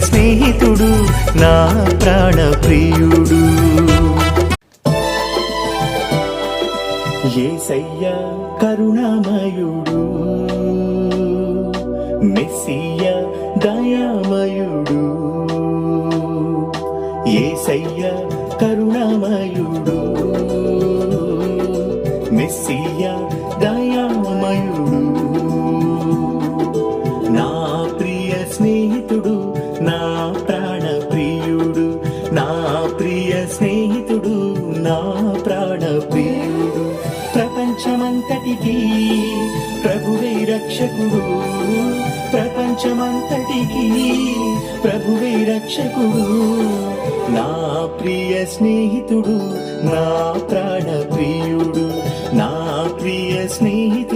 స్నేహితుడు నా ప్రాణ ప్రియుడు. యేసయ్యా కరుణామయుడు, మెస్సియా దయామయుడు. యేసయ్యా కరుణామయుడు, మెస్సియా దయామయుడు. నా ప్రియ స్నేహితుడు నా ప్రాణ ప్రియుడు, నా ప్రియ స్నేహితుడు నా ప్రాణ ప్రియుడు. ప్రపంచమంతటికి ప్రభువే రక్షకుడు, ప్రపంచమంతటికి ప్రభువే రక్షకుడు. నా ప్రియ స్నేహితుడు నా ప్రాణ ప్రియుడు, నా ప్రియ స్నేహితుడు